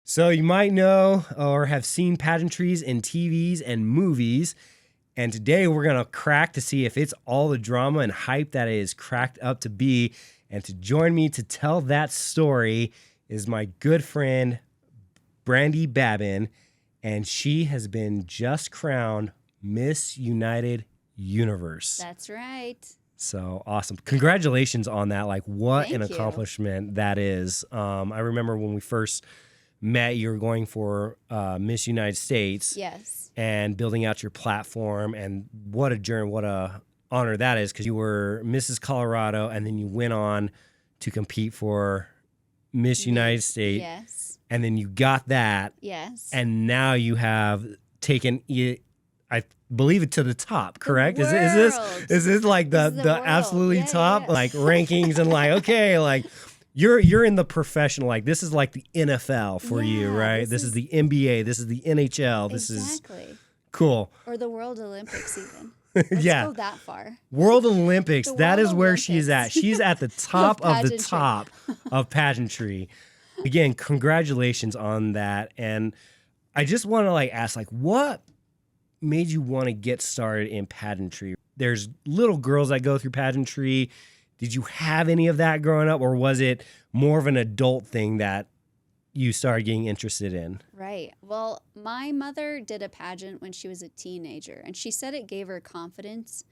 So you might know or have seen pageantries in TVs and movies. And today we're going to crack to see if it's all the drama and hype that it is cracked up to be. And to join me to tell that story is my good friend, Brandi Babin. And she has been just crowned Miss United Universe. That's right. So awesome. Congratulations on that. Like, what Thank an you. accomplishment that is. I remember when we first met, you were going for Miss United States. Yes. And building out your platform. And what a journey, what a honor that is, because you were Mrs. Colorado and then you went on to compete for Miss United States. Yes. And then you got that. Yes. And now you have taken it, I believe, it to the top, correct? Is world. this like the This is the world. absolutely Yeah, top, yeah. like rankings and like, okay, like you're in the professional, like this is like the NFL for you, Yeah, right? this This is is- the NBA, this is the NHL, this is Exactly. cool. Or the World Olympics even. Let's Yeah. go that far. World Olympics, The that World is where she's at. Olympics. She's at the top of the pageantry. top of pageantry. Again, congratulations on that. And I just want to like ask, like, what made you want to get started in pageantry? There's little girls that go through pageantry. Did you have any of that growing up, or was it more of an adult thing that you started getting interested in? Right. Well, my mother did a pageant when she was a teenager, and she said it gave her confidence.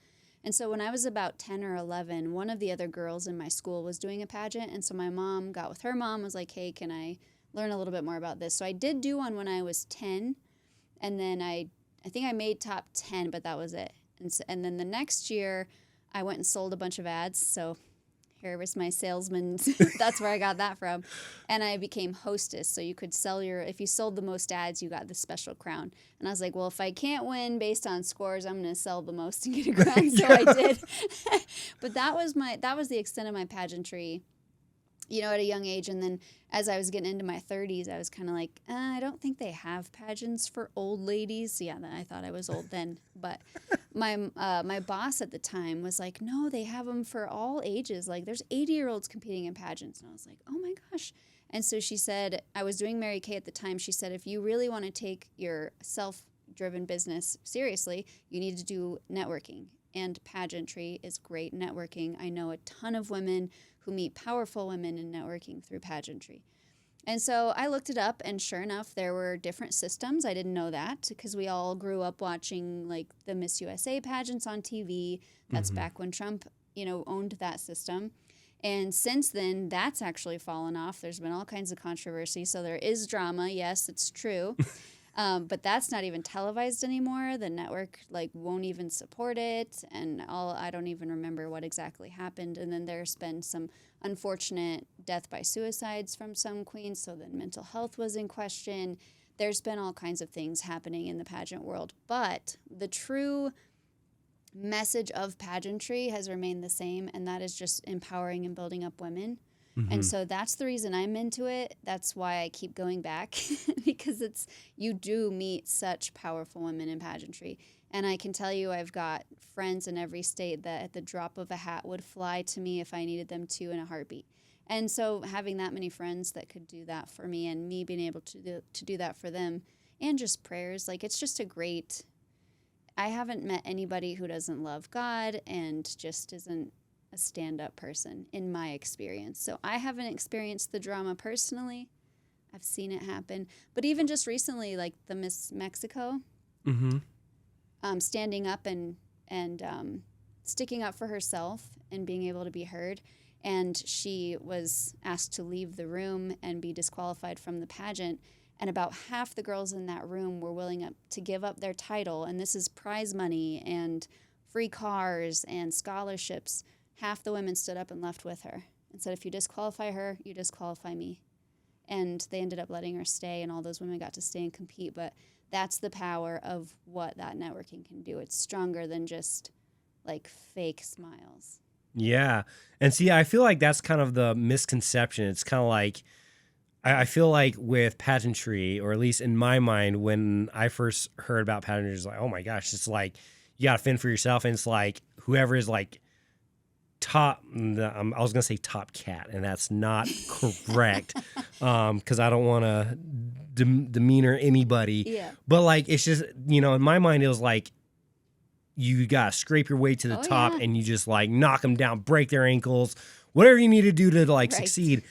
And so when I was about 10 or 11, one of the other girls in my school was doing a pageant. And so my mom got with her mom, was like, hey, can I learn a little bit more about this? So I did do one when I was 10. And then I think I made top 10, but that was it. And then the next year, I went and sold a bunch of ads. So here was my salesman. That's where I got that from. And I became hostess. So you could sell if you sold the most ads, you got the special crown. And I was like, well, if I can't win based on scores, I'm going to sell the most and get a crown. So I did. But that was the extent of my pageantry, at a young age. And then as I was getting into my 30s, I was kind of like, I don't think they have pageants for old ladies. Yeah, I thought I was old then. But my boss at the time was like, no, they have them for all ages. Like, there's 80-year-olds competing in pageants. And I was like, oh my gosh. And so she said, I was doing Mary Kay at the time. She said, if you really want to take your self-driven business seriously, you need to do networking. And pageantry is great networking. I know a ton of women who meet powerful women in networking through pageantry. And so I looked it up, and sure enough, there were different systems. I didn't know that because we all grew up watching like the Miss USA pageants on TV. That's back when Trump, owned that system. And since then, that's actually fallen off. There's been all kinds of controversy. So there is drama. Yes, it's true. But that's not even televised anymore. The network won't even support it, and I don't even remember what exactly happened. And then there's been some unfortunate death by suicides from some queens, so then mental health was in question. There's been all kinds of things happening in the pageant world, but the true message of pageantry has remained the same, and that is just empowering and building up women. And so that's the reason I'm into it. That's why I keep going back, because you do meet such powerful women in pageantry. And I can tell you I've got friends in every state that at the drop of a hat would fly to me if I needed them to in a heartbeat. And so having that many friends that could do that for me, and me being able to do that for them, and just prayers, it's just I haven't met anybody who doesn't love God and just isn't a stand-up person in my experience. So I haven't experienced the drama personally. I've seen it happen. But even just recently, like the Miss Mexico, standing up and sticking up for herself and being able to be heard. And she was asked to leave the room and be disqualified from the pageant. And about half the girls in that room were willing to give up their title. And this is prize money and free cars and scholarships. Half the women stood up and left with her and said, if you disqualify her, you disqualify me. And they ended up letting her stay, and all those women got to stay and compete. But that's the power of what that networking can do. It's stronger than just fake smiles. Yeah. And see, I feel like that's kind of the misconception. It's kind of like, I feel like with pageantry, or at least in my mind, when I first heard about pageantry, it's like, oh my gosh, it's like you got to fend for yourself. And it's like whoever is top, I was going to say top cat, and that's not correct, because I don't want to demeanor anybody. Yeah. But like, it's just, you know, in my mind, it was like, you got to scrape your way to the top and you just like knock them down, break their ankles, whatever you need to do to like succeed.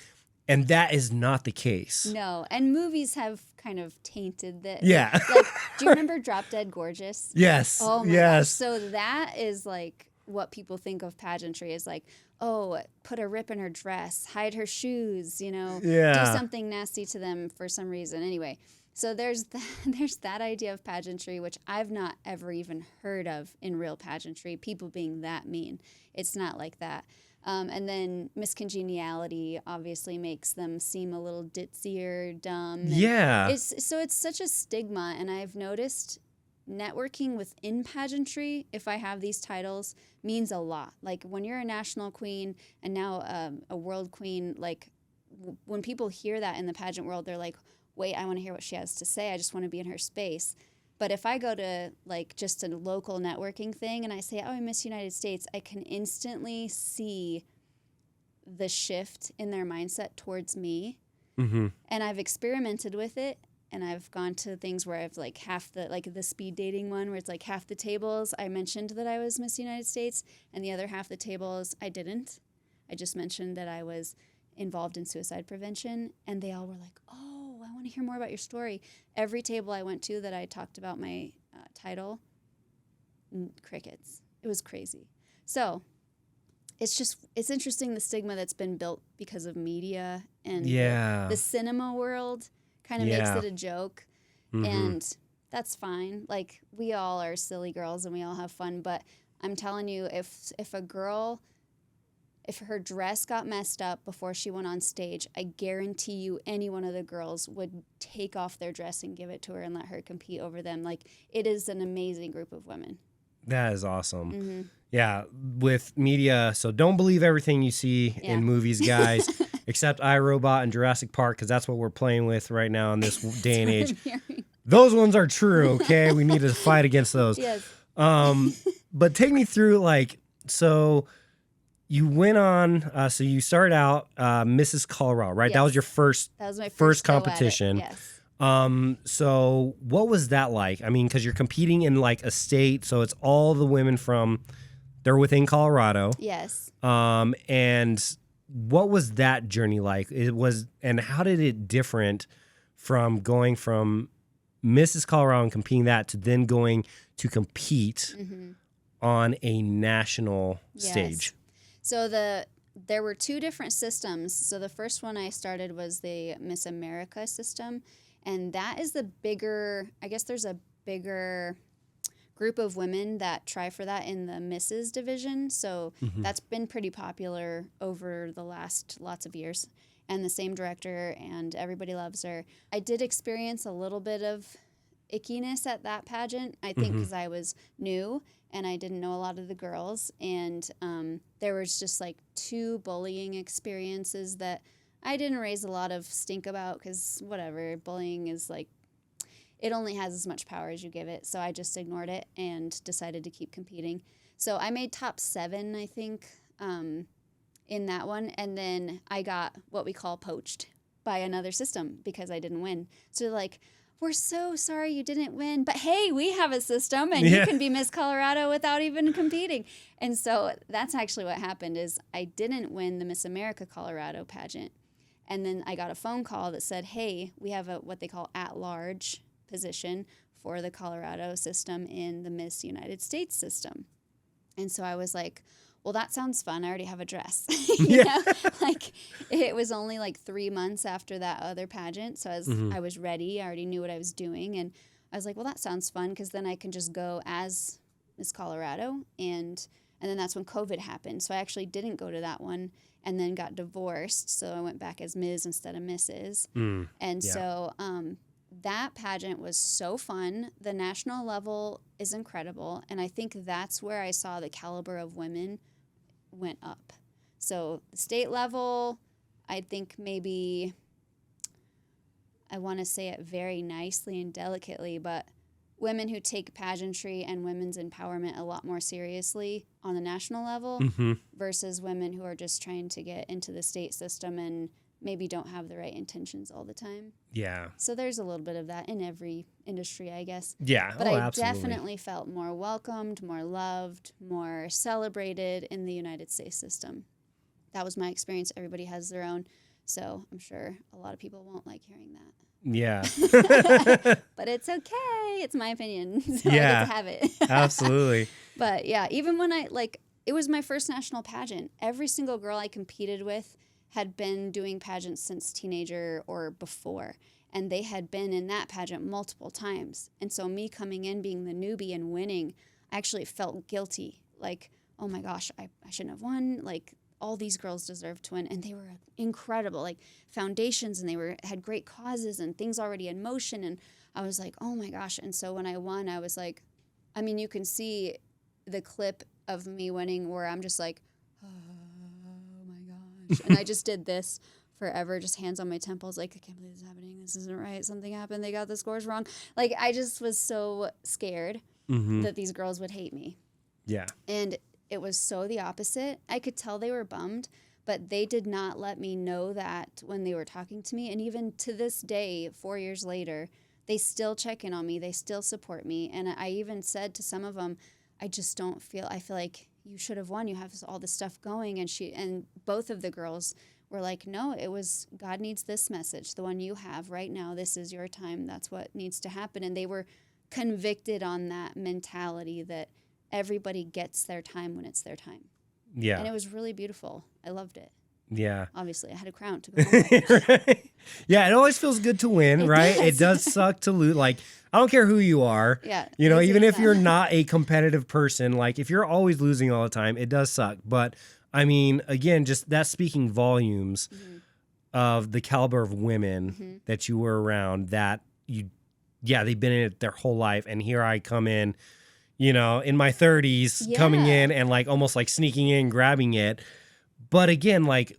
And that is not the case. No. And movies have kind of tainted that. Yeah. Like, do you remember Drop Dead Gorgeous? Yes. Oh my yes. gosh. So that is like what people think of pageantry is like, oh, put a rip in her dress, hide her shoes, you know, do something nasty to them for some reason. Anyway, so there's that idea of pageantry, which I've not ever even heard of in real pageantry, people being that mean. It's not like that. And then miscongeniality obviously makes them seem a little ditzy or dumb. Yeah. It's such a stigma, and I've noticed networking within pageantry, if I have these titles, means a lot. Like when you're a national queen and now a world queen, like when people hear that in the pageant world, they're like, wait, I want to hear what she has to say. I just want to be in her space. But if I go to like just a local networking thing and I say, oh, I'm Miss United States, I can instantly see the shift in their mindset towards me. Mm-hmm. And I've experimented with it. And I've gone to things where I've like the speed dating one where it's like half the tables I mentioned that I was Miss United States and the other half the tables I didn't. I just mentioned that I was involved in suicide prevention, and they all were like, oh, I want to hear more about your story. Every table I went to that I talked about my title, crickets. It was crazy. So it's interesting the stigma that's been built because of media and the cinema world kind of makes it a joke. Mm-hmm. And that's fine. Like, we all are silly girls and we all have fun, but I'm telling you, if a girl, if her dress got messed up before she went on stage, I guarantee you any one of the girls would take off their dress and give it to her and let her compete over them. Like, it is an amazing group of women. That is awesome. Mm-hmm. Yeah, with media, so don't believe everything you see in movies, guys, except iRobot and Jurassic Park, because that's what we're playing with right now in this day and age. Those ones are true, okay? We need to fight against those. Yes. But take me through, like, so you went on, so you started out Mrs. Colorado, right? Yes. That was your first That was my first go at it. competition. Yes. So what was that like? I mean, because you're competing in like a state, so it's all the women they're within Colorado. Yes. And what was that journey like? And how did it different from going from Mrs. Colorado and competing that to then going to compete on a national stage? So there were two different systems. So the first one I started was the Miss America system. And that is the bigger, I guess there's a bigger group of women that try for that in the Mrs. division. So that's been pretty popular over the last lots of years. And the same director, and everybody loves her. I did experience a little bit of ickiness at that pageant, I think because I was new and I didn't know a lot of the girls. And there was just like two bullying experiences that I didn't raise a lot of stink about because whatever, bullying is like, it only has as much power as you give it. So I just ignored it and decided to keep competing. So I made top 7, I think, in that one. And then I got what we call poached by another system because I didn't win. So they're like, we're so sorry you didn't win, but hey, we have a system and you can be Miss Colorado without even competing. And so that's actually what happened is I didn't win the Miss America Colorado pageant. And then I got a phone call that said, hey, we have what they call at-large position for the Colorado system in the Miss United States system. And so I was like, well, that sounds fun. I already have a dress. you know? Like, it was only like 3 months after that other pageant. So I was ready. I already knew what I was doing. And I was like, well, that sounds fun because then I can just go as Miss Colorado. And then that's when COVID happened. So I actually didn't go to that one and then got divorced. So I went back as Ms. instead of Mrs. So that pageant was so fun. The national level is incredible. And I think that's where I saw the caliber of women went up. So the state level, I think maybe, I want to say it very nicely and delicately, but women who take pageantry and women's empowerment a lot more seriously on the national level versus women who are just trying to get into the state system and maybe don't have the right intentions all the time. Yeah. So there's a little bit of that in every industry, I guess. Yeah. But oh, I absolutely. definitely felt more welcomed, more loved, more celebrated in the United States system. That was my experience. Everybody has their own. So I'm sure a lot of people won't like hearing that. Yeah. But it's okay. It's my opinion. So Yeah. I get to have it. Absolutely. But yeah, even when it was my first national pageant. Every single girl I competed with had been doing pageants since teenager or before. And they had been in that pageant multiple times. And so me coming in, being the newbie and winning, I actually felt guilty. Like, oh my gosh, I shouldn't have won. Like, all these girls deserved to win. And they were incredible, like foundations, and they had great causes and things already in motion. And I was like, oh my gosh. And so when I won, I was like, I mean, you can see the clip of me winning where I'm just like, oh my gosh. And I just did this forever, just hands on my temples, like, I can't believe this is happening. This isn't right. Something happened. They got the scores wrong. Like, I just was so scared that these girls would hate me. Yeah. And it was so the opposite. I could tell they were bummed, but they did not let me know that when they were talking to me. And even to this day, 4 years later, they still check in on me. They still support me. And I even said to some of them, I just don't feel, I feel like you should have won. You have all this stuff going. And both of the girls were like, no, it was, God needs this message, the one you have right now. This is your time. That's what needs to happen. And they were convicted on that mentality that everybody gets their time when it's their time. Yeah. And it was really beautiful. I loved it. Yeah. Obviously, I had a crown to go home with. Right. Yeah, it always feels good to win, right? It does suck to lose. Like, I don't care who you are. Yeah. You know, I even get if that. you're not a competitive person, like if you're always losing all the time, it does suck. But I mean, again, just that's speaking volumes of the caliber of women that you were around that they've been in it their whole life. And here I come in, you know, in my 30s, coming in and like almost like sneaking in, grabbing it. But again, like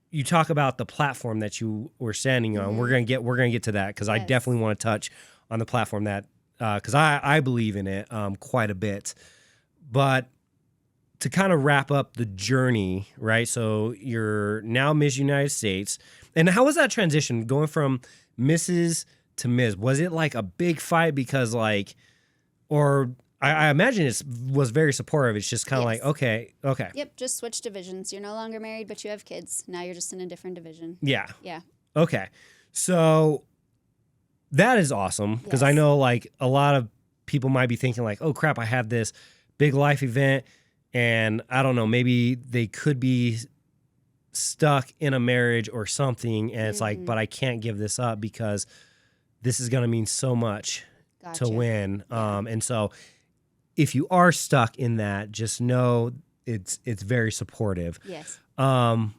you talk about the platform that you were standing on. We're gonna get to that because I definitely want to touch on the platform that because I believe in it quite a bit. But to kind of wrap up the journey, right? So you're now Miss United States, and how was that transition going from Mrs. to Ms.? Was it like a big fight because like, or I imagine it was very supportive. It's just kind of like, okay. Yep, just switch divisions. You're no longer married, but you have kids. Now you're just in a different division. Yeah. Yeah. Okay. So that is awesome because I know like a lot of people might be thinking like, oh crap, I have this big life event and I don't know, maybe they could be stuck in a marriage or something. And it's like, but I can't give this up because this is going to mean so much to win. And so if you are stuck in that, just know it's very supportive. Yes. And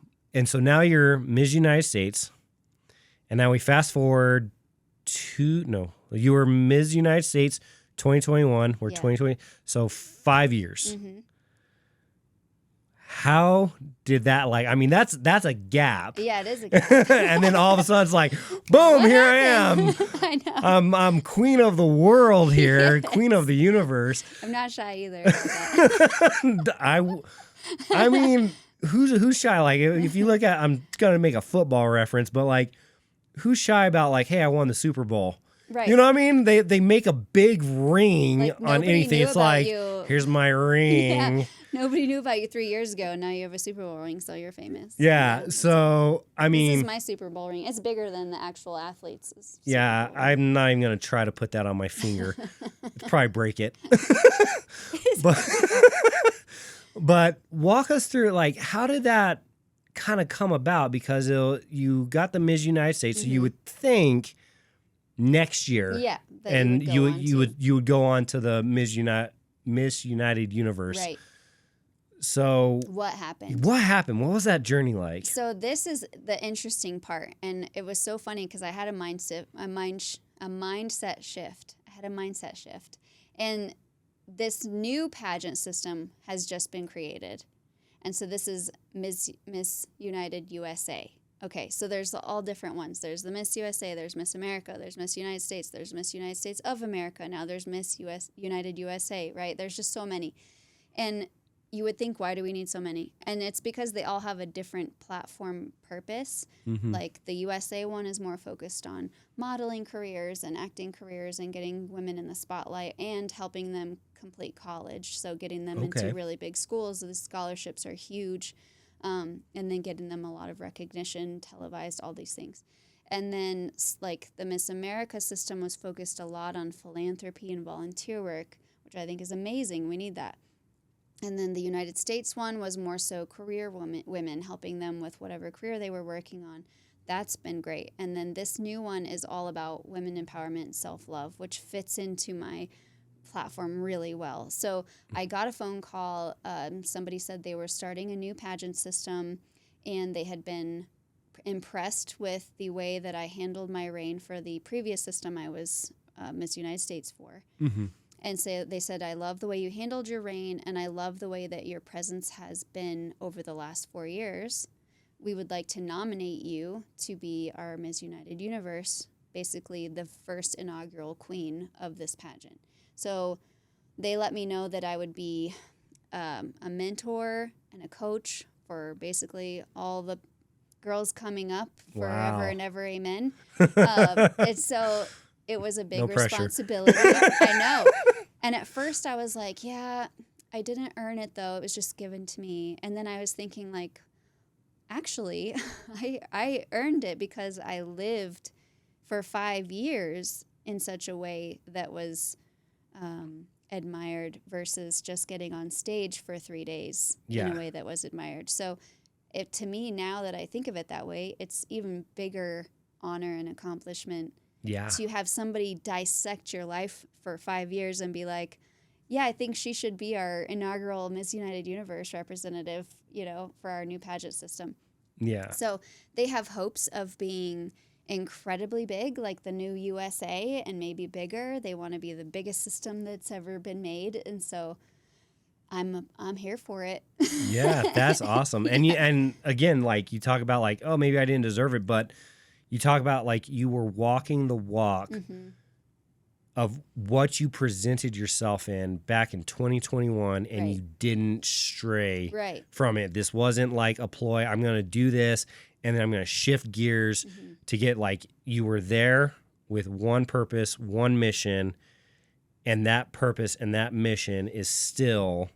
so now you're Ms. United States, and now we fast forward you were Ms. United States 2021, we're 2020, so 5 years. How did that I mean, that's a gap. Yeah, it is a gap. And then all of a sudden it's like, boom, here I am. I know. I'm queen of the world here, queen of the universe. I'm not shy either about that. I mean, who's shy? Like, if you look at, I'm gonna make a football reference, but like, who's shy about like, hey, I won the Super Bowl? Right. You know what I mean? They make a big ring Like, on anything. It's like, here's my ring. Yeah. Nobody knew about you 3 years ago, and now you have a Super Bowl ring, so you're famous. Yeah. So I mean, this is my Super Bowl ring. It's bigger than the actual athletes'. Yeah, I'm not even gonna try to put that on my finger. It'd probably break it. But walk us through, like, how did that kind of come about? Because you got the Miss United States, so you would think next year, and you would go on to the Miss United Universe, right? So what happened? What was that journey like? So this is the interesting part, and it was so funny because I had a mindset shift. I had a mindset shift, and this new pageant system has just been created, and so this is Miss United USA. Okay, so there's all different ones. There's the Miss USA, there's Miss America, there's Miss United States, there's Miss United States of America. Now there's Miss United USA, right? There's just so many, and you would think, why do we need so many? And it's because they all have a different platform purpose. Like the USA one is more focused on modeling careers and acting careers and getting women in the spotlight and helping them complete college. So getting them into really big schools. The scholarships are huge. And then getting them a lot of recognition, televised, all these things. And then like the Miss America system was focused a lot on philanthropy and volunteer work, which I think is amazing. We need that. And then the United States one was more so career women, helping them with whatever career they were working on. That's been great. And then this new one is all about women empowerment and self-love, which fits into my platform really well. So I got a phone call. Somebody said they were starting a new pageant system, and they had been impressed with the way that I handled my reign for the previous system I was Miss United States for. And so they said, I love the way you handled your reign, and I love the way that your presence has been over the last 4 years. We would like to nominate you to be our Miss United Universe, basically the first inaugural queen of this pageant. So they let me know that I would be a mentor and a coach for basically all the girls coming up forever and ever, amen. And so it was a big responsibility. I know. And at first I was like, yeah, I didn't earn it though. It was just given to me. And then I was thinking like, actually, I earned it because I lived for 5 years in such a way that was admired versus just getting on stage for 3 days in a way that was admired. So to me, now that I think of it that way, it's even bigger honor and accomplishment to have somebody dissect your life for 5 years and be like, yeah, I think she should be our inaugural Miss United Universe representative, for our new pageant system. Yeah. So they have hopes of being incredibly big, like the new USA, and maybe bigger. They want to be the biggest system that's ever been made. And so I'm here for it. Yeah, that's awesome. And and again, like you talk about like, oh, maybe I didn't deserve it, but you talk about like you were walking the walk of what you presented yourself in back in 2021, and you didn't stray from it. This wasn't like a ploy. I'm going to do this, and then I'm going to shift gears to get like you were there with one purpose, one mission, and that purpose and that mission is still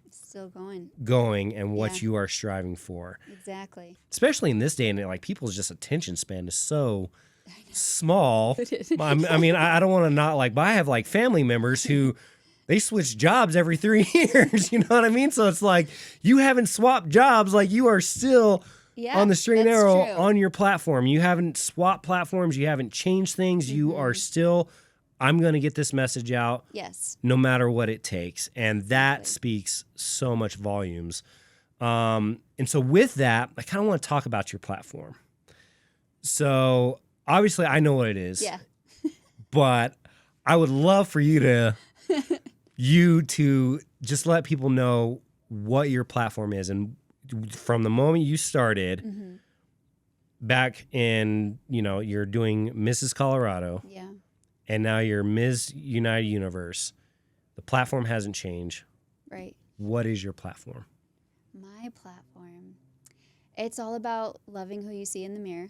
going and what you are striving for. Exactly. Especially in this day and age, like people's just attention span is so small. I mean, I don't want to not like, but I have like family members who they switch jobs every 3 years. You know what I mean? So it's like you haven't swapped jobs. Like you are still on the straight and narrow on your platform. You haven't swapped platforms. You haven't changed things. You are still, I'm going to get this message out. Yes. No matter what it takes. And that speaks so much volumes. And so with that, I kind of want to talk about your platform. So obviously I know what it is. Yeah. But I would love for you to just let people know what your platform is. And from the moment you started back in, you're doing Mrs. Colorado. Yeah. And now you're Ms. United Universe. The platform hasn't changed. Right. What is your platform? My platform. It's all about loving who you see in the mirror.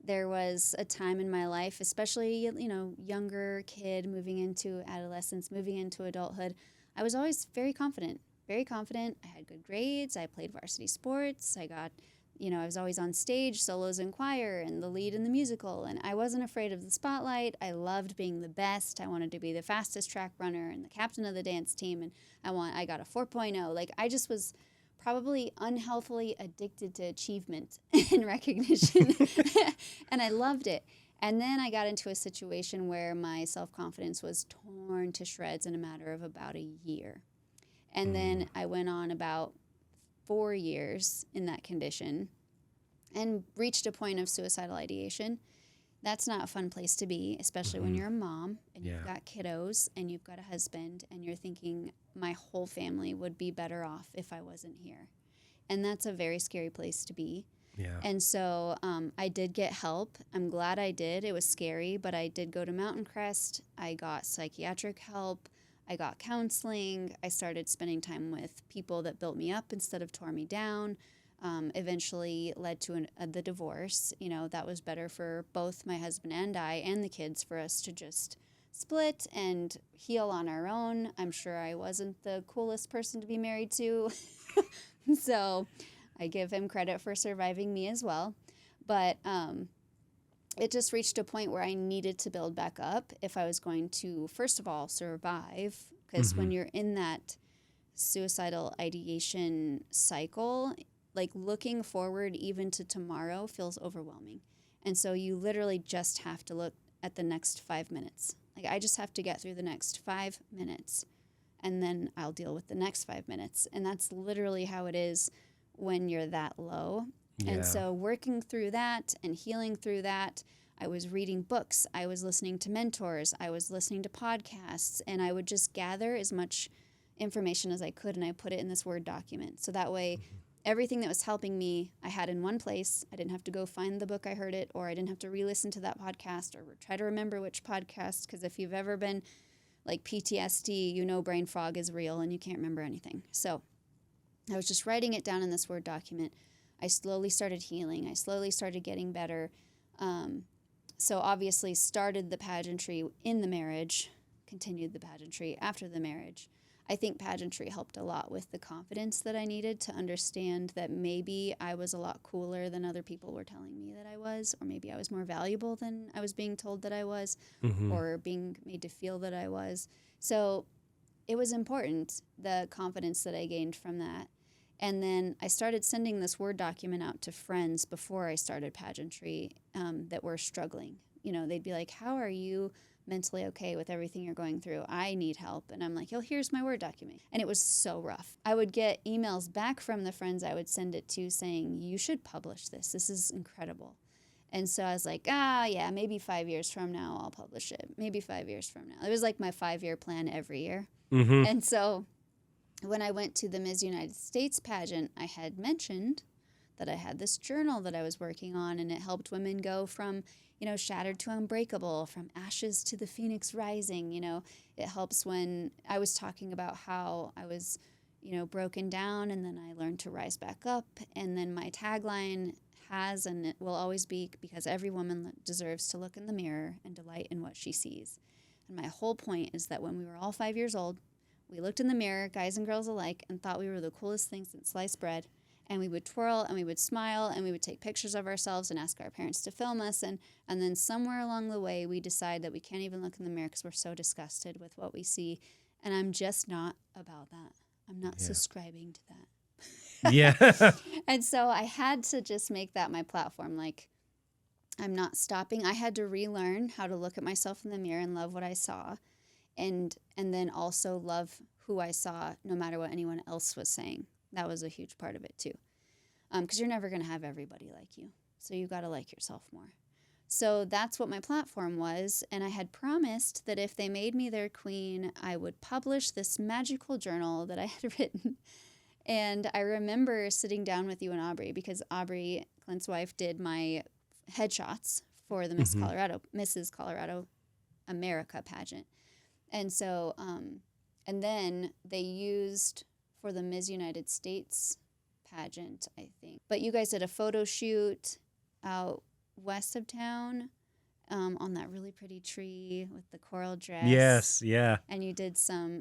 There was a time in my life, especially, younger kid moving into adolescence, moving into adulthood. I was always very confident. Very confident. I had good grades. I played varsity sports. I got I was always on stage, solos in choir, and the lead in the musical, and I wasn't afraid of the spotlight. I loved being the best. I wanted to be the fastest track runner and the captain of the dance team, and I got a 4.0. Like, I just was probably unhealthily addicted to achievement and recognition, and I loved it. And then I got into a situation where my self-confidence was torn to shreds in a matter of about a year. And then I went on about 4 years in that condition and reached a point of suicidal ideation. That's not a fun place to be, especially when you're a mom and you've got kiddos and you've got a husband and you're thinking my whole family would be better off if I wasn't here. And that's a very scary place to be. Yeah. And so I did get help. I'm glad I did. It was scary, but I did go to Mountain Crest. I got psychiatric help. I got counseling. I started spending time with people that built me up instead of tore me down. Eventually led to the divorce. You know, that was better for both my husband and I and the kids for us to just split and heal on our own. I'm sure I wasn't the coolest person to be married to. So I give him credit for surviving me as well. But it just reached a point where I needed to build back up if I was going to, first of all, survive. Because when you're in that suicidal ideation cycle, like looking forward even to tomorrow feels overwhelming. And so you literally just have to look at the next 5 minutes. Like I just have to get through the next 5 minutes and then I'll deal with the next 5 minutes. And that's literally how it is when you're that low. Yeah. And so working through that and healing through that, I was reading books, I was listening to mentors, I was listening to podcasts, and I would just gather as much information as I could and I put it in this Word document. So that way everything that was helping me, I had in one place. I didn't have to go find the book I heard it, or I didn't have to re-listen to that podcast or try to remember which podcast, because if you've ever been like PTSD, you know brain fog is real and you can't remember anything. So I was just writing it down in this Word document. I slowly started healing. I slowly started getting better. So obviously started the pageantry in the marriage, continued the pageantry after the marriage. I think pageantry helped a lot with the confidence that I needed to understand that maybe I was a lot cooler than other people were telling me that I was, or maybe I was more valuable than I was being told that I was, or being made to feel that I was. So it was important, the confidence that I gained from that. And then I started sending this Word document out to friends before I started pageantry that were struggling. You know, they'd be like, how are you mentally okay with everything you're going through? I need help. And I'm like, oh, here's my Word document. And it was so rough. I would get emails back from the friends I would send it to saying, you should publish this. This is incredible. And so I was like, yeah, maybe 5 years from now I'll publish it. Maybe 5 years from now. It was like my 5-year plan every year. And so when I went to the Miss United States pageant, I had mentioned that I had this journal that I was working on, and it helped women go from, you know, shattered to unbreakable, from ashes to the phoenix rising. You know, it helps when I was talking about how I was, you know, broken down and then I learned to rise back up. And then my tagline has, and it will always be, because every woman deserves to look in the mirror and delight in what she sees. And my whole point is that when we were all 5 years old, we looked in the mirror, guys and girls alike, and thought we were the coolest thing since sliced bread. And we would twirl and we would smile and we would take pictures of ourselves and ask our parents to film us. And then somewhere along the way, we decide that we can't even look in the mirror because we're so disgusted with what we see. And I'm just not about that. I'm not subscribing to that. Yeah. And so I had to just make that my platform. Like, I'm not stopping. I had to relearn how to look at myself in the mirror and love what I saw. And then also love who I saw no matter what anyone else was saying. That was a huge part of it too. Because you're never going to have everybody like you. So you got to like yourself more. So that's what my platform was. And I had promised that if they made me their queen, I would publish this magical journal that I had written. And I remember sitting down with you and Aubrey, because Aubrey, Clint's wife, did my headshots for the Mrs. Colorado America pageant. And so, and then they used for the Miss United States pageant, I think. But you guys did a photo shoot out west of town on that really pretty tree with the coral dress. Yes, yeah. And you did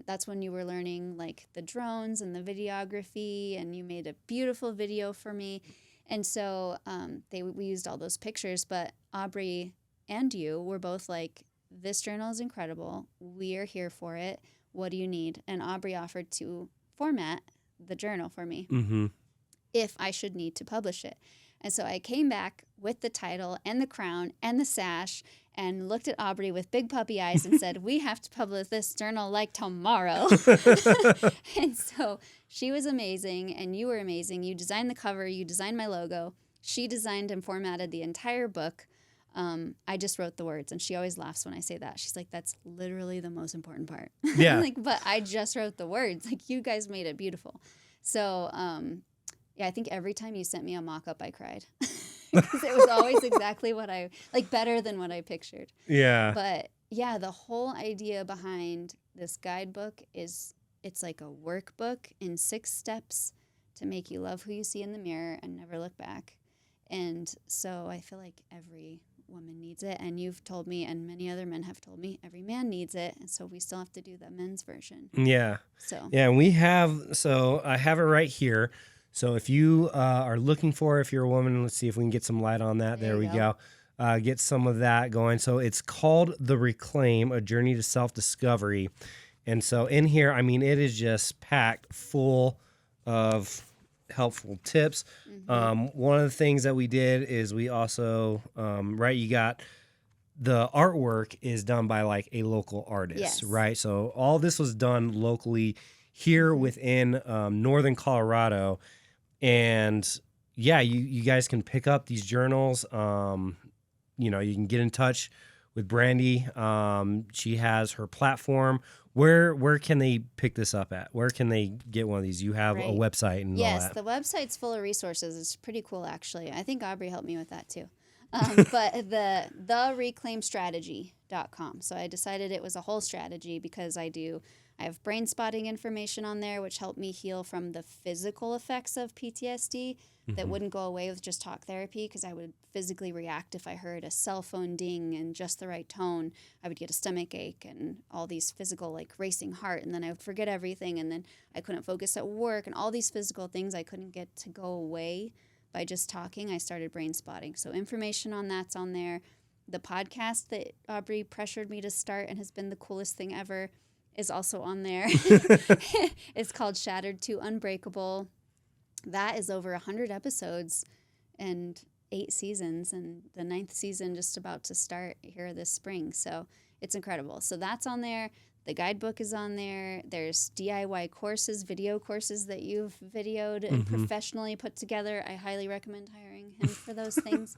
that's when you were learning like the drones and the videography, and you made a beautiful video for me. And so we used all those pictures, but Aubrey and you were both like, this journal is incredible. We are here for it. What do you need? And Aubrey offered to format the journal for me if I should need to publish it. And so I came back with the title and the crown and the sash and looked at Aubrey with big puppy eyes and said, we have to publish this journal like tomorrow. And so she was amazing and you were amazing. You designed the cover. You designed my logo. She designed and formatted the entire book. I just wrote the words, and she always laughs when I say that. She's like, that's literally the most important part. Yeah. I'm like, but I just wrote the words. Like, you guys made it beautiful. So, I think every time you sent me a mock-up, I cried. Because it was always exactly what better than what I pictured. Yeah. But, yeah, the whole idea behind this guidebook it's like a workbook in 6 steps to make you love who you see in the mirror and never look back. And so I feel like every woman needs it, and you've told me, and many other men have told me, every man needs it, and so we still have to do the men's version. Yeah. So yeah, and I have it right here. So if you are looking for, if you're a woman, let's see if we can get some light on that. There we go. Get some of that going. So it's called The Reclaim, A Journey to Self-Discovery. And so in here, I mean, it is just packed full of helpful tips. One of the things that we did is we also, you got the artwork is done by like a local artist, right? So all this was done locally here within northern Colorado. And yeah, you guys can pick up these journals. You can get in touch with Brandi. She has her platform. Where can they pick this up at? Where can they get one of these? You have a website and all that. Yes, the website's full of resources. It's pretty cool, actually. I think Aubrey helped me with that, too. But the reclaimstrategy.com. So I decided it was a whole strategy because I have brain spotting information on there, which helped me heal from the physical effects of PTSD that wouldn't go away with just talk therapy, because I would physically react if I heard a cell phone ding in just the right tone. I would get a stomach ache and all these physical, like racing heart, and then I would forget everything, and then I couldn't focus at work, and all these physical things I couldn't get to go away by just talking. I started brain spotting. So information on that's on there. The podcast that Aubrey pressured me to start and has been the coolest thing ever is also on there. It's called Shattered to Unbreakable. That is over 100 episodes and 8 seasons, and the 9th season just about to start here this spring. So it's incredible. So that's on there. The guidebook is on there. There's DIY courses, video courses that you've videoed and professionally put together. I highly recommend hiring him for those things.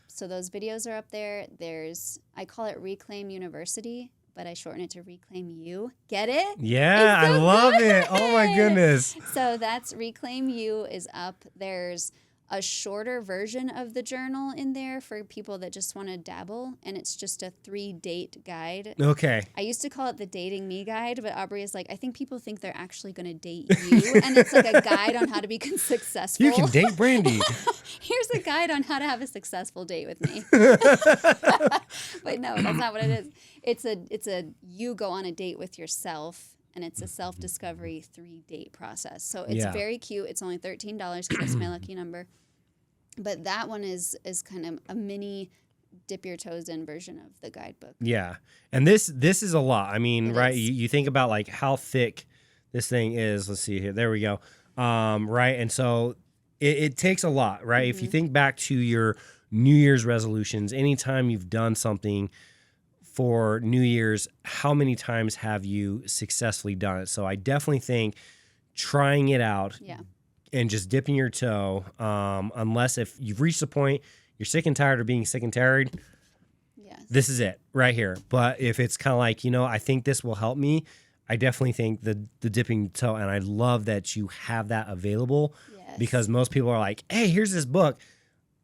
So those videos are up there. I call it Reclaim University, but I shorten it to Reclaim You. Get it? Yeah, so I love good. it. Oh my goodness. So that's Reclaim You is up. There's a shorter version of the journal in there for people that just want to dabble, and it's just a 3-date guide. Okay. I used to call it the Dating Me guide, but Aubrey is like, I think people think they're actually going to date you, and it's like a guide on how to be successful. You can date Brandi. Here's a guide on how to have a successful date with me. But no, that's not what it is. It's a you go on a date with yourself, and it's a self-discovery 3-date process. So it's very cute. It's only $13 because that's my lucky number. But that one is kind of a mini dip your toes in version of the guidebook. Yeah. And this is a lot. I mean, right, you think about like how thick this thing is. Let's see here. There we go. Right. And so it takes a lot, right? If you think back to your New Year's resolutions, anytime you've done something for New Year's, how many times have you successfully done it? So I definitely think trying it out and just dipping your toe, unless if you've reached the point you're sick and tired of being sick and tired, this is it right here. But if it's kind of like, I think this will help me, I definitely think the dipping toe, and I love that you have that available because most people are like, hey, here's this book.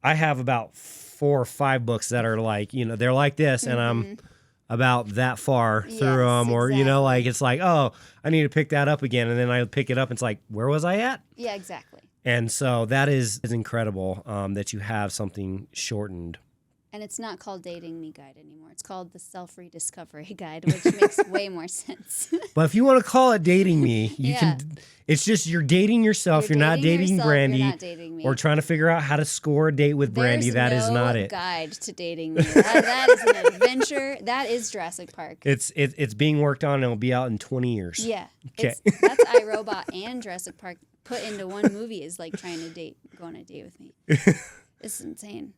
I have about 4 or 5 books that are like, they're like this, and I'm about that far through them, or like it's like, oh, I need to pick that up again, and then I pick it up, and it's like, where was I at? Yeah, exactly. And so that is incredible that you have something shortened. And it's not called Dating Me Guide anymore. It's called the Self-Rediscovery Guide, which makes way more sense. But if you want to call it Dating Me, you can. It's just you're dating yourself. You're not dating Brandi, you're not dating me. or trying to figure out how to score a date with Brandi. That is not it. Guide to dating me. That is an adventure. That is Jurassic Park. It's being worked on, and it'll be out in 20 years. Yeah. Okay. That's iRobot and Jurassic Park put into one movie is like trying to go on a date with me. It's insane.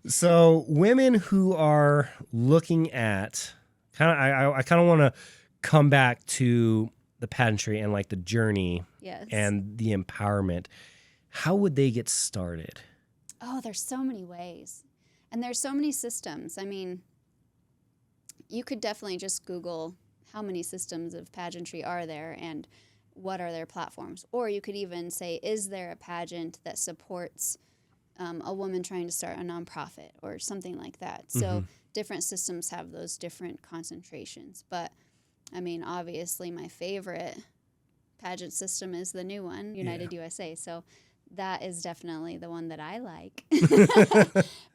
So women who are looking at I kind of want to come back to the pageantry and like the journey and the empowerment. How would they get started? Oh, there's so many ways. And there's so many systems. I mean, you could definitely just Google how many systems of pageantry are there and what are their platforms. Or you could even say, is there a pageant that supports a woman trying to start a nonprofit or something like that. So different systems have those different concentrations. But, I mean, obviously my favorite pageant system is the new one, United USA. So that is definitely the one that I like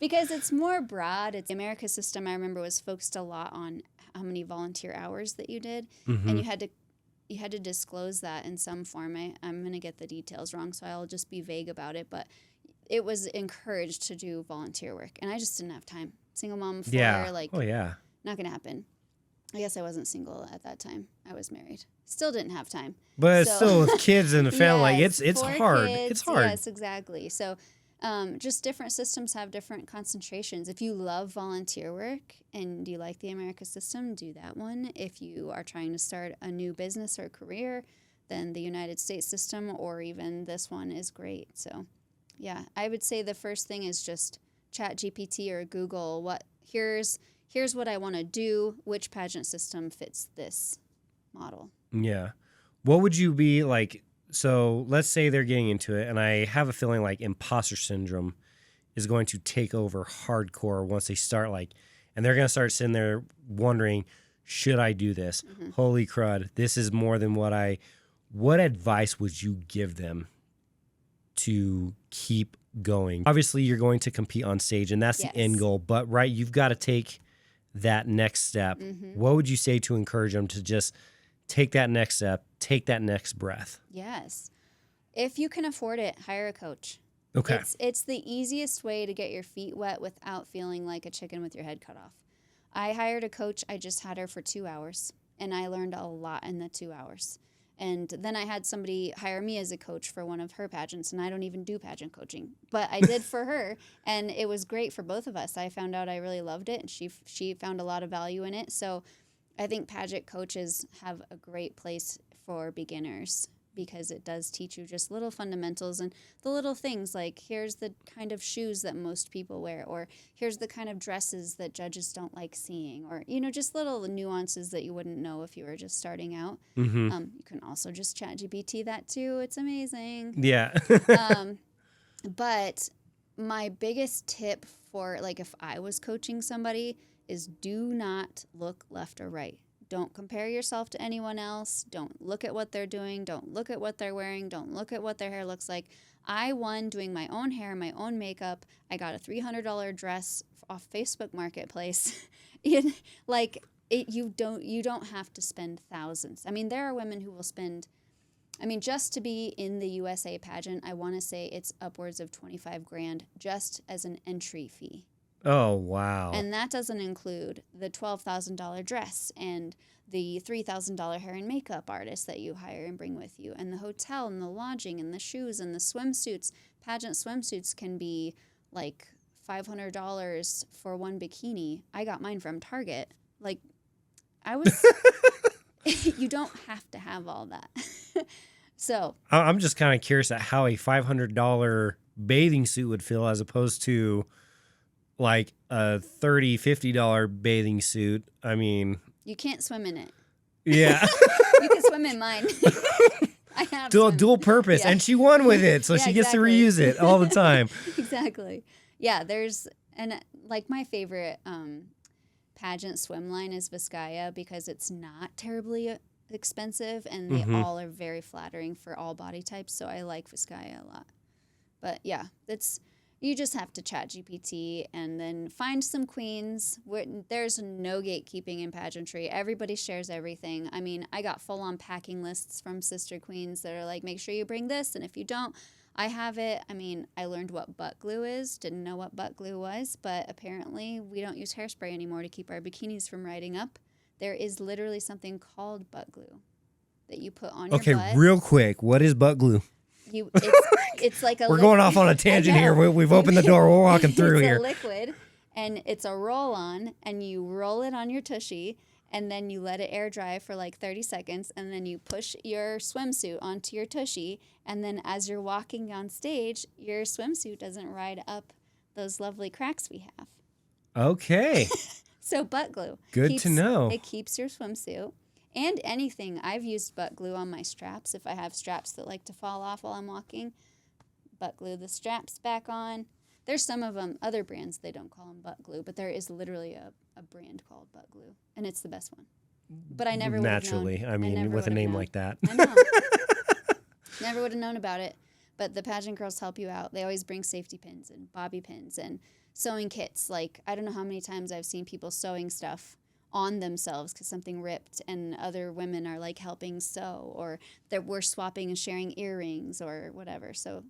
because it's more broad. It's the America system, I remember, was focused a lot on how many volunteer hours that you did. And you had to disclose that in some form. I'm going to get the details wrong, so I'll just be vague about it. But it was encouraged to do volunteer work, and I just didn't have time. Single mom, not going to happen. I guess I wasn't single at that time. I was married. Still didn't have time. But still with kids and a family, yes, it's hard. Kids, it's hard. Yes, exactly. So just different systems have different concentrations. If you love volunteer work and you like the America system, do that one. If you are trying to start a new business or career, then the United States system or even this one is great. So, yeah, I would say the first thing is just chat GPT or Google here's what I want to do, which pageant system fits this model. Yeah. What would you be like? So let's say they're getting into it, and I have a feeling like imposter syndrome is going to take over hardcore once they start and they're going to start sitting there wondering, should I do this? Holy crud, this is more than what advice would you give them to keep going? Obviously, you're going to compete on stage, and that's the end goal, but you've got to take that next step. What would you say to encourage them to just take that next step, take that next breath? Yes. If you can afford it, hire a coach. Okay. It's the easiest way to get your feet wet without feeling like a chicken with your head cut off. I hired a coach. I just had her for 2 hours, and I learned a lot in the 2 hours. And then I had somebody hire me as a coach for one of her pageants, and I don't even do pageant coaching, but I did for her, and it was great for both of us. I found out I really loved it, and she found a lot of value in it. So I think pageant coaches have a great place for beginners because it does teach you just little fundamentals and the little things like here's the kind of shoes that most people wear, or here's the kind of dresses that judges don't like seeing, or, just little nuances that you wouldn't know if you were just starting out. You can also just chat GPT that too. It's amazing. Yeah. But my biggest tip for if I was coaching somebody is do not look left or right. Don't compare yourself to anyone else. Don't look at what they're doing. Don't look at what they're wearing. Don't look at what their hair looks like. I won doing my own hair, my own makeup. I got a $300 dress off Facebook Marketplace. You don't have to spend thousands. I mean, there are women who will spend, just to be in the USA pageant, I want to say it's upwards of $25,000 just as an entry fee. Oh, wow. And that doesn't include the $12,000 dress and the $3,000 hair and makeup artist that you hire and bring with you, and the hotel and the lodging and the shoes and the swimsuits. Pageant swimsuits can be like $500 for one bikini. I got mine from Target. You don't have to have all that. So I'm just kind of curious at how a $500 bathing suit would feel as opposed to like a $30, $50 bathing suit. I mean, you can't swim in it. Yeah. You can swim in mine. I have dual purpose, yeah. And she won with it, so yeah, she gets exactly. to reuse it all the time. Exactly. Yeah, my favorite pageant swim line is Vizcaya because it's not terribly expensive, and they all are very flattering for all body types. So I like Vizcaya a lot. But yeah, you just have to chat GPT and then find some queens. There's no gatekeeping in pageantry. Everybody shares everything. I mean, I got full-on packing lists from sister queens that are like, make sure you bring this, and if you don't, I have it. I mean, I learned what butt glue is. Didn't know what butt glue was, but apparently we don't use hairspray anymore to keep our bikinis from riding up. There is literally something called butt glue that you put on your butt. Okay, real quick, what is butt glue? It's like a We're going off on a tangent here. We've opened the door. We're walking through here. It's a liquid, and it's a roll-on, and you roll it on your tushy, and then you let it air dry for like 30 seconds, and then you push your swimsuit onto your tushy, and then as you're walking on stage, your swimsuit doesn't ride up those lovely cracks we have. Okay. So butt glue. Good to know. It keeps your swimsuit. And anything. I've used butt glue on my straps. If I have straps that like to fall off while I'm walking, butt glue the straps back on. There's some of them, other brands, they don't call them butt glue, but there is literally a brand called butt glue, and it's the best one. But I never would have known. Naturally, I mean, with a name like that. I know. Never would have known about it. But the pageant girls help you out. They always bring safety pins and bobby pins and sewing kits. Like, I don't know how many times I've seen people sewing stuff on themselves because something ripped, and other women are like helping sew, or we're swapping and sharing earrings or whatever. So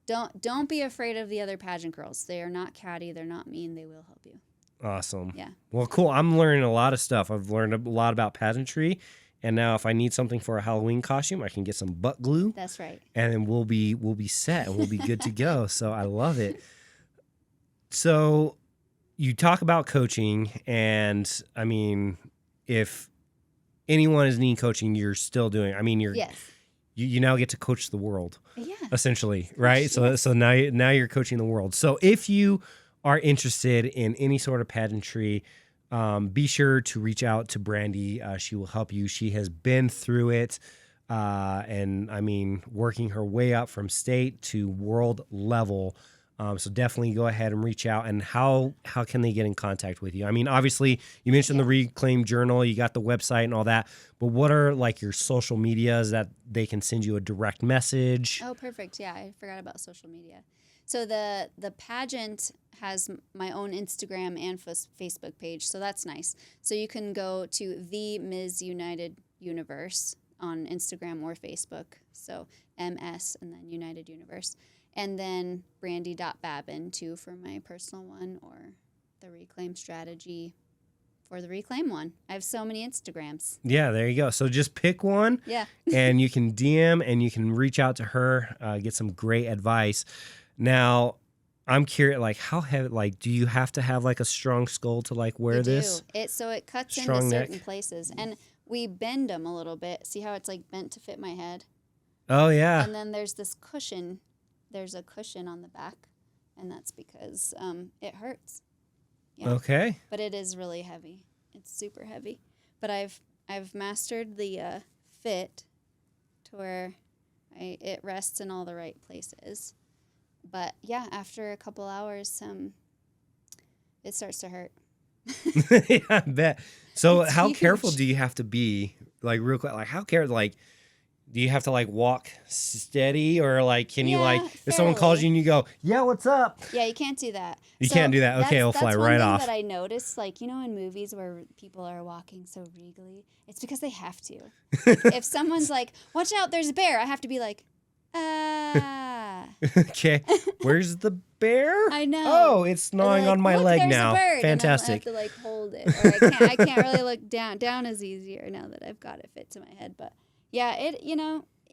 don't be afraid of the other pageant girls. They are not catty. They're not mean. They will help you. Awesome. Yeah. Well, cool. I'm learning a lot of stuff. I've learned a lot about pageantry, and now if I need something for a Halloween costume, I can get some butt glue. That's right. And then we'll be set and we'll be good to go. So I love it. So you talk about coaching, and I mean, if anyone is needing coaching, you're still doing. I mean, Yes. you now get to coach the world, Yeah. essentially, right? So now you're coaching the world. So if you are interested in any sort of pageantry, be sure to reach out to Brandi. She will help you. She has been through it, and I mean, working her way up from state to world level. So definitely go ahead and reach out. And how can they get in contact with you? I mean, obviously, you mentioned the Reclaim Journal, you got the website and all that, but what are like your social medias that they can send you a direct message? Oh, perfect. Yeah, I forgot about social media. So the pageant has my own Instagram and Facebook page, so that's nice. So you can go to the Ms. United Universe on Instagram or Facebook. So MS and then United Universe. And then Brandi.Babin too for my personal one, or the Reclaim Strategy for the Reclaim one. I have so many Instagrams. Yeah, there you go. So just pick one. Yeah. And you can DM and you can reach out to her, get some great advice. Now, I'm curious, like, how heavy, like, do you have to have like a strong skull to like wear this? So it cuts Strong into neck. certain places, and we bend them a little bit. See how it's like bent to fit my head? Oh, yeah. And then there's this cushion. There's a cushion on the back, and that's because it hurts. Yeah. Okay. But it is really heavy. It's super heavy. But I've mastered the fit to where it rests in all the right places. But yeah, after a couple hours, it starts to hurt. Yeah, I bet. So It's how huge. careful do you have to be? Like, real quick, like, how careful, like, do you have to like walk steady, or like, can you like, if someone calls fairly. you and you go, yeah, what's up? Yeah, you can't do that. You can't do that. Okay, it'll fly right That's one off. thing that I noticed, like, in movies where people are walking so regally, it's because they have to. If someone's like, watch out, there's a bear, I have to be like, ah. Okay. Where's the bear? I know. Oh, it's gnawing Like, on my look, leg there's now. a bird. Fantastic. And I have to like hold it. Or I can't really look down. Down is easier now that I've got it fit to my head. But yeah,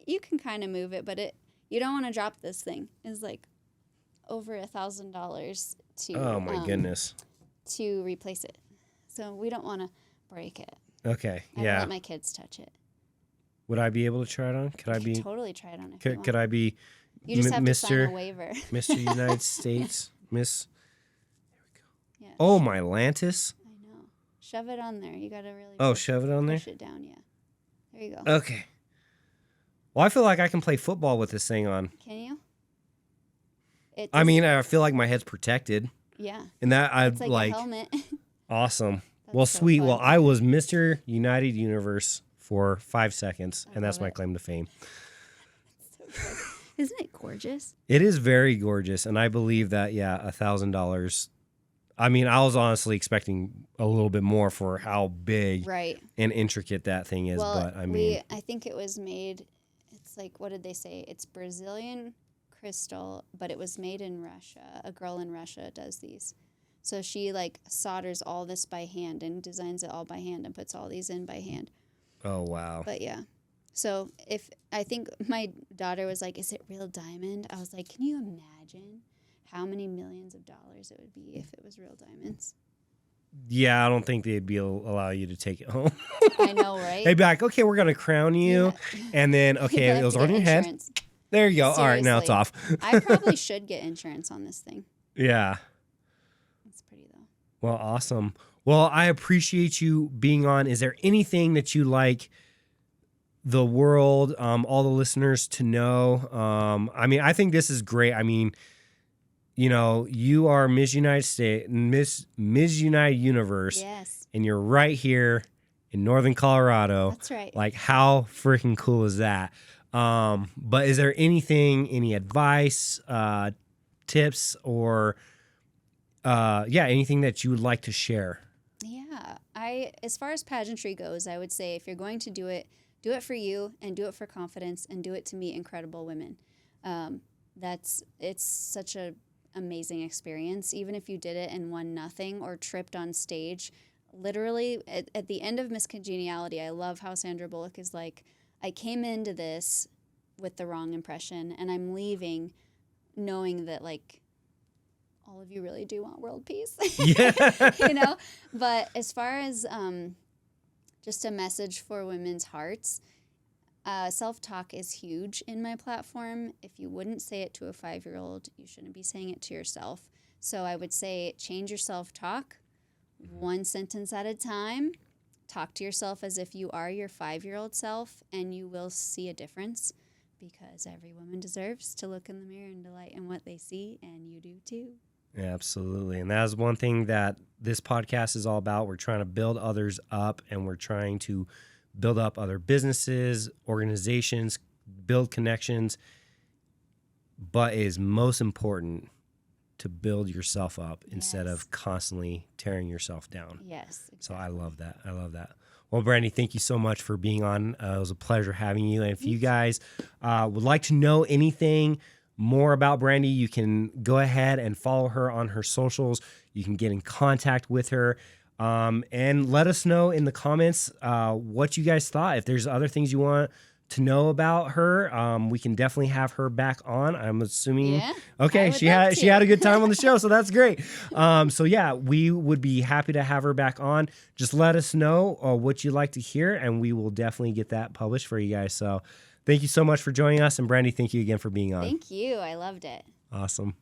you can kind of move it, but you don't want to drop this thing. It's like over $1,000 to Oh my goodness. to replace it. So we don't want to break it. Okay. I don't Yeah. let my kids touch it. Would I be able to try it on? Could I You be? can totally try it on if you want. Could I be? You just have to sign a Mr. waiver. Mr. United States, Miss. Yeah. Oh, my Lantis. I know. Shove it on there. You got to really Shove it on there. push it down, yeah. There you go. Okay. Well, I feel like I can play football with this thing on. Can you? I mean, I feel like my head's protected, yeah. and that I It's like a helmet. Awesome. That's Well, so sweet. fun. Well, I was Mr. United Universe for 5 seconds, and that's love my it. claim to fame. So good. Isn't it gorgeous? It is very gorgeous, and I believe that, yeah, $1,000. I mean, I was honestly expecting a little bit more for how big Right. and intricate that thing is, Well, but I mean, I think it was made, it's like, what did they say? It's Brazilian crystal, but it was made in Russia. A girl in Russia does these. So she like solders all this by hand and designs it all by hand and puts all these in by hand. oh, wow. But yeah. So I think my daughter was like, is it real diamond? I was like, can you imagine how many millions of dollars it would be if it was real diamonds? Yeah, I don't think they'd allow you to take it home. I know, right? They'd be like, okay, we're going to crown you, Yeah. and then, You okay, have it to was get on your head. insurance. There you go. All right, now it's off. I probably should get insurance on this thing. Yeah. It's pretty though. Well, awesome. Well, I appreciate you being on. Is there anything that you like the world, all the listeners to know? I mean, I think this is great. I mean, you know, you are Miss United States, Miss United Universe, Yes. and you're right here in Northern Colorado. That's right. Like, how freaking cool is that? But is there any advice, tips, or anything that you would like to share? Yeah. As far as pageantry goes, I would say if you're going to do it for you and do it for confidence and do it to meet incredible women. It's such a amazing experience. Even if you did it and won nothing or tripped on stage, literally at the end of Miss Congeniality, I love how Sandra Bullock is like, I came into this with the wrong impression and I'm leaving knowing that like all of you really do want world peace. Yeah. You know? But as far as just a message for women's hearts, self-talk is huge in my platform. If you wouldn't say it to a 5-year-old, you shouldn't be saying it to yourself. So I would say change your self-talk one sentence at a time. Talk to yourself as if you are your 5-year-old self, and you will see a difference, because every woman deserves to look in the mirror and delight in what they see, and you do too. Yeah, absolutely. And that is one thing that this podcast is all about. We're trying to build others up, and we're trying to build up other businesses, organizations, build connections. But it is most important to build yourself up instead of constantly tearing yourself down. Yes. Exactly. So I love that. I love that. Well, Brandi, thank you so much for being on. It was a pleasure having you. And if you guys would like to know anything more about Brandi, you can go ahead and follow her on her socials. You can get in contact with her. And let us know in the comments what you guys thought. If there's other things you want to know about her, we can definitely have her back on. I'm assuming. Yeah, Okay, she had a good time on the show, so that's great. So yeah, we would be happy to have her back on. Just let us know what you'd like to hear, and we will definitely get that published for you guys. So thank you so much for joining us, and Brandi, thank you again for being on. Thank you. I loved it. Awesome.